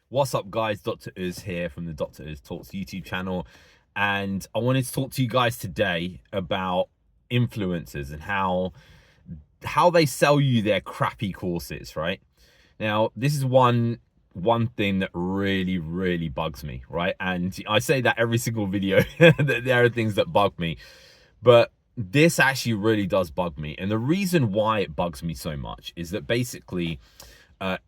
What's up, guys? Dr. Uz here from the Dr. Uz Talks YouTube channel. And I wanted to talk to you guys today about influencers and how they sell you their crappy courses, right? Now, this is one thing that really bugs me, right? And I say that every single video that there are things that bug me, but this actually really does bug me. And the reason why it bugs me so much is that basically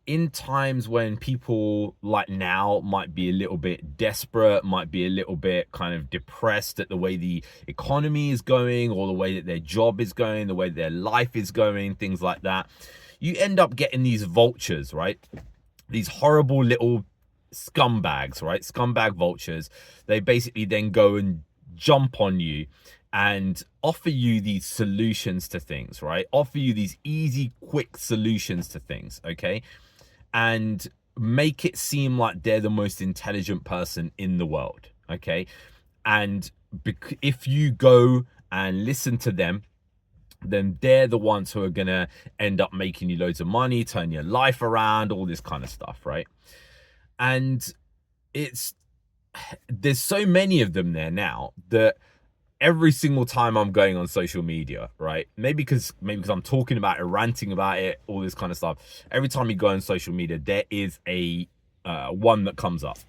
in times when people like now might be a little bit desperate, might be a little bit kind of depressed at the way the economy is going, or the way that their job is going, the way their life is going, things like that, you end up getting these vultures, right? These horrible little scumbags, right? Scumbag vultures. They basically then go and jump on you and offer you these solutions to things, right? Offer you these easy, quick solutions to things, okay? And make it seem like they're the most intelligent person in the world, okay? And if you go and listen to them, then they're the ones who are gonna end up making you loads of money, turn your life around, all this kind of stuff, right? And there's so many of them there now that every single time I'm going on social media, right? Maybe because I'm talking about it, ranting about it, all this kind of stuff. Every time you go on social media, there is a one that comes up,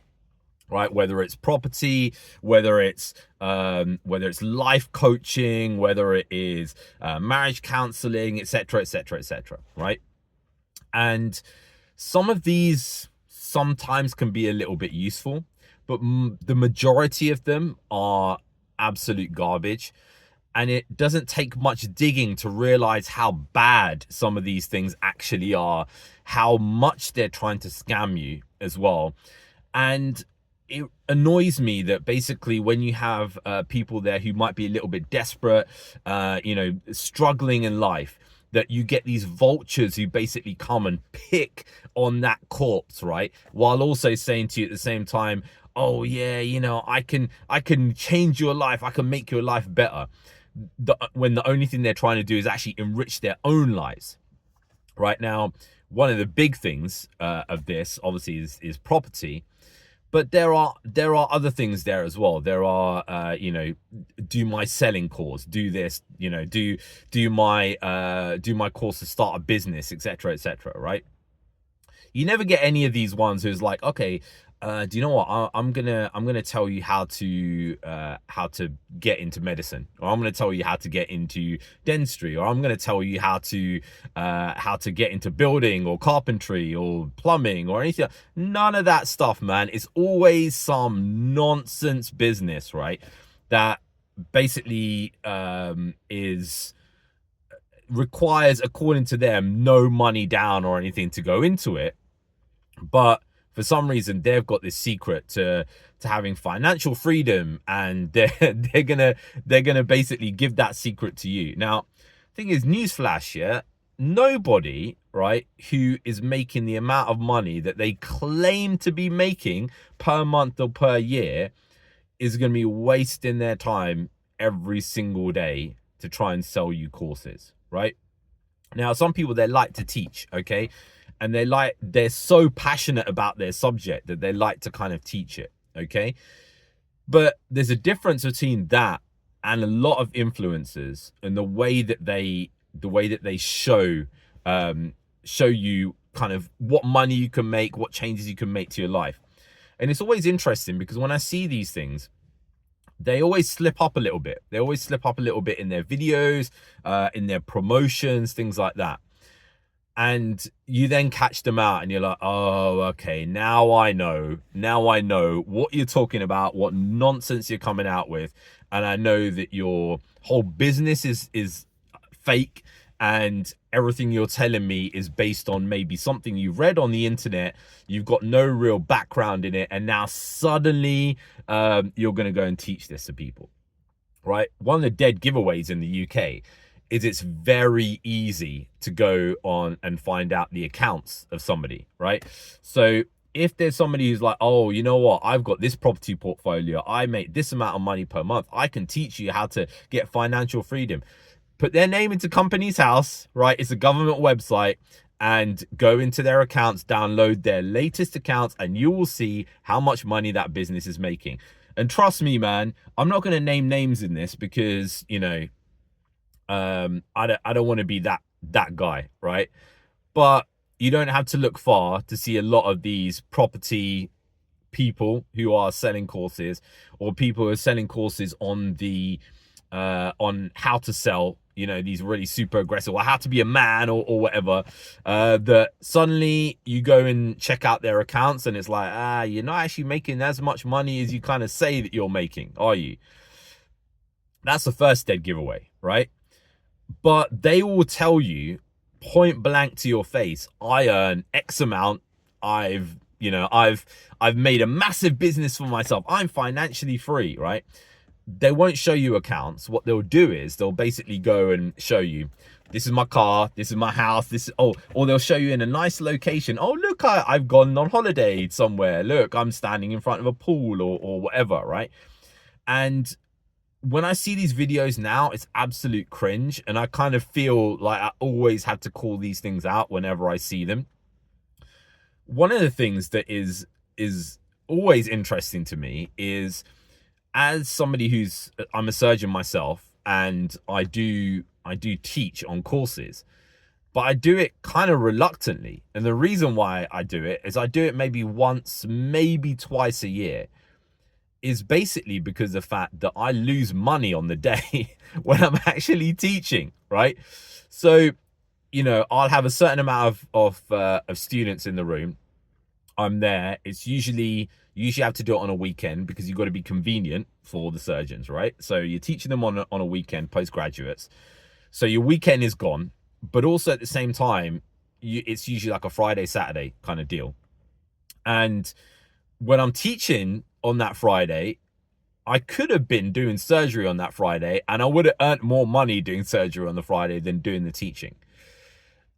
right? Whether it's property, whether it's life coaching, whether it is marriage counseling, etc., etc., etc., right? And some of these sometimes can be a little bit useful, but the majority of them are absolute garbage. And it doesn't take much digging to realize how bad some of these things actually are, how much they're trying to scam you as well. And it annoys me that basically when you have people there who might be a little bit desperate, struggling in life, that you get these vultures who basically come and pick on that corpse, right? While also saying to you at the same time, oh yeah, I can change your life, I can make your life better. When the only thing they're trying to do is actually enrich their own lives. Right now, one of the big things of this obviously is property, but there are other things there as well. There are do my selling course, do this, do my course to start a business, etc., etc., right? You never get any of these ones who's like, okay, do you know what? I'm gonna tell you how to get into medicine, or I'm gonna tell you how to get into dentistry, or I'm gonna tell you how to get into building or carpentry or plumbing or anything. None of that stuff, man. It's always some nonsense business, right? That basically requires, according to them, no money down or anything to go into it, but for some reason they've got this secret to having financial freedom, and they're gonna basically give that secret to you. Now, thing is, newsflash, yeah, nobody, right, who is making the amount of money that they claim to be making per month or per year is going to be wasting their time every single day to try and sell you courses, right? Now, some people, they like to teach, okay? And they're so passionate about their subject that they like to kind of teach it, okay? But there's a difference between that and a lot of influencers and the way that they show you kind of what money you can make, what changes you can make to your life. And it's always interesting because when I see these things, they always slip up a little bit. They always slip up a little bit in their videos, in their promotions, things like that. And you then catch them out and you're like, oh, okay, now I know what you're talking about, what nonsense you're coming out with. And I know that your whole business is fake, and everything you're telling me is based on maybe something you've read on the internet. You've got no real background in it. And now suddenly you're going to go and teach this to people, right? One of the dead giveaways in the UK is it's very easy to go on and find out the accounts of somebody, right? So if there's somebody who's like, oh, you know what, I've got this property portfolio, I make this amount of money per month, I can teach you how to get financial freedom. Put their name into Companies House, right? It's a government website, and go into their accounts, download their latest accounts, and you will see how much money that business is making. And trust me, man, I'm not going to name names in this because, you know, I don't want to be that guy, right? But you don't have to look far to see a lot of these property people who are selling courses, or people who are selling courses on the on how to sell, you know, these really super aggressive, or how to be a man, or whatever, that suddenly you go and check out their accounts and it's like, you're not actually making as much money as you kind of say that you're making, are you? That's the first dead giveaway, right? But they will tell you point blank to your face, I earn X amount, I've made a massive business for myself, I'm financially free, right? They won't show you accounts. What they'll do is they'll basically go and show you, this is my car, this is my house, this is, or they'll show you in a nice location, oh look, I've gone on holiday somewhere, look, I'm standing in front of a pool, or whatever, right? And when I see these videos now, it's absolute cringe, and I kind of feel like I always have to call these things out whenever I see them. One of the things that is always interesting to me is, as somebody I'm a surgeon myself, and I do teach on courses, but I do it kind of reluctantly. And the reason why I do it is I do it maybe once, maybe twice a year, is basically because of the fact that I lose money on the day when I'm actually teaching, right? So, you know, I'll have a certain amount of students in the room. I'm there. It's usually have to do it on a weekend because you've got to be convenient for the surgeons, right? So you're teaching them on a weekend, postgraduates. So your weekend is gone, but also at the same time, it's usually like a Friday, Saturday kind of deal. And when I'm teaching on that Friday, I could have been doing surgery on that Friday, and I would have earned more money doing surgery on the Friday than doing the teaching.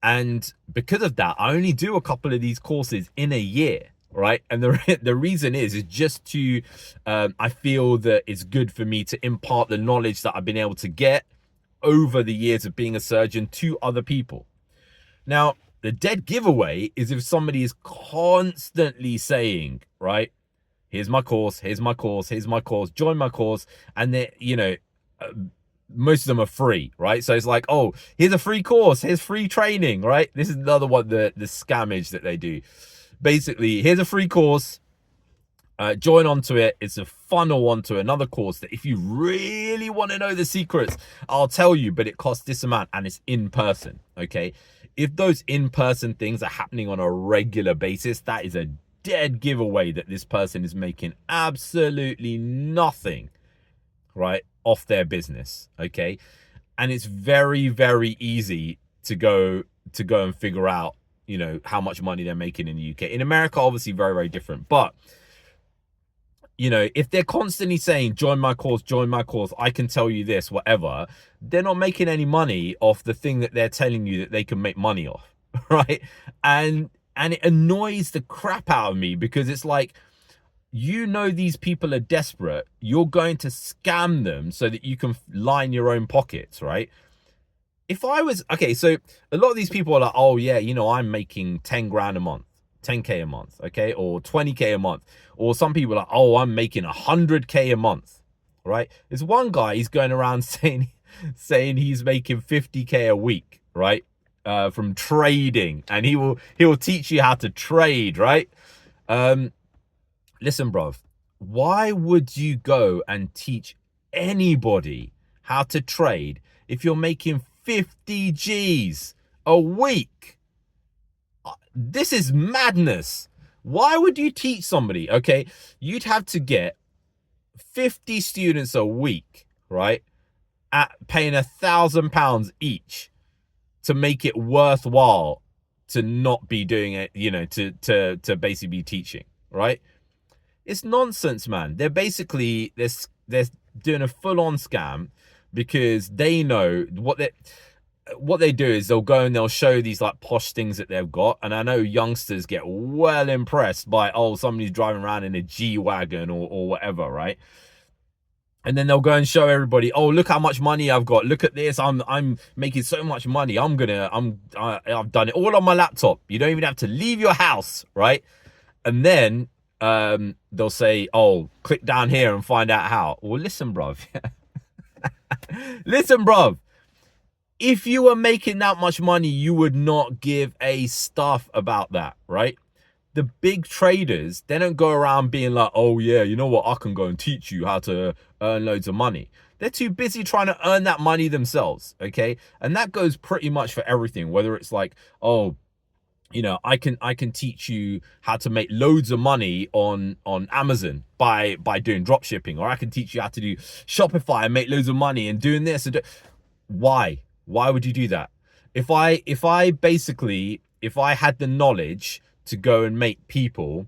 And because of that, I only do a couple of these courses in a year, right? And the reason is just to, I feel that it's good for me to impart the knowledge that I've been able to get over the years of being a surgeon to other people. Now, the dead giveaway is if somebody is constantly saying, right, here's my course, here's my course, here's my course, join my course. And they, you know, most of them are free, right? So it's like, oh, here's a free course, here's free training, right? This is another one, the scammage that they do. Basically, here's a free course, join onto it. It's a funnel onto another course that if you really want to know the secrets, I'll tell you, but it costs this amount and it's in person, okay? If those in-person things are happening on a regular basis, that is a dead giveaway that this person is making absolutely nothing, right, off their business, okay? And it's very, very easy to go and figure out, you know, how much money they're making in the UK. In America, obviously very, very different. But, you know, if they're constantly saying, join my course, I can tell you this, whatever, they're not making any money off the thing that they're telling you that they can make money off, right? And it annoys the crap out of me because it's like, you know, these people are desperate. You're going to scam them so that you can line your own pockets, right? If I was, okay, so a lot of these people are like, oh yeah, you know, I'm making 10 grand a month, 10K a month, okay? Or 20K a month. Or some people are like, oh, I'm making 100K a month, right? There's one guy, he's going around saying he's making 50K a week, right? From trading, and he will teach you how to trade, right? Listen, bruv, why would you go and teach anybody how to trade if you're making 50 G's a week? This is madness. Why would you teach somebody? Okay, you'd have to get 50 students a week, right, at paying £1,000 each to make it worthwhile to not be doing it, you know, to basically be teaching, right? It's nonsense, man. They're basically, they're doing a full-on scam because they know what they do is they'll go and they'll show these like posh things that they've got. And I know youngsters get well impressed by, oh, somebody's driving around in a G-Wagon or whatever, right? And then they'll go and show everybody, oh, look how much money I've got. Look at this. I'm making so much money. I've done it all on my laptop. You don't even have to leave your house, right? And then they'll say, oh, click down here and find out how. Well, listen, bruv. Listen, bruv. If you were making that much money, you would not give a stuff about that, right? The big traders, they don't go around being like, oh yeah, you know what, I can go and teach you how to earn loads of money. They're too busy trying to earn that money themselves, okay? And that goes pretty much for everything, whether it's like, oh, you know, I can teach you how to make loads of money on Amazon by doing drop shipping, or I can teach you how to do Shopify and make loads of money and doing this and why would you do that? If I had the knowledge to go and make people,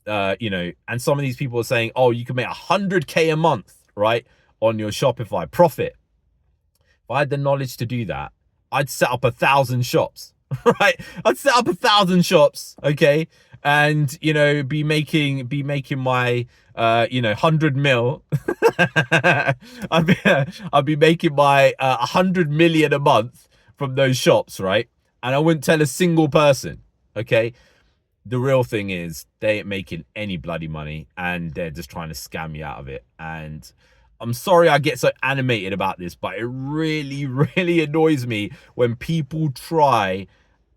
you know, and some of these people are saying, oh, you can make 100K a month, right, on your Shopify profit. If I had the knowledge to do that, I'd set up 1,000 shops, right? I'd set up 1,000 shops, okay, and you know, be making my you know, 100 mil. I'd be making my 100 million a month from those shops, right? And I wouldn't tell a single person, okay? The real thing is they ain't making any bloody money and they're just trying to scam you out of it. And I'm sorry I get so animated about this, but it really, really annoys me when people try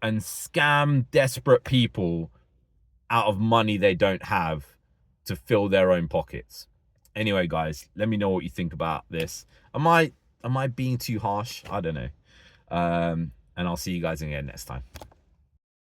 and scam desperate people out of money they don't have to fill their own pockets. Anyway, guys, let me know what you think about this. Am I being too harsh? I don't know. And I'll see you guys again next time.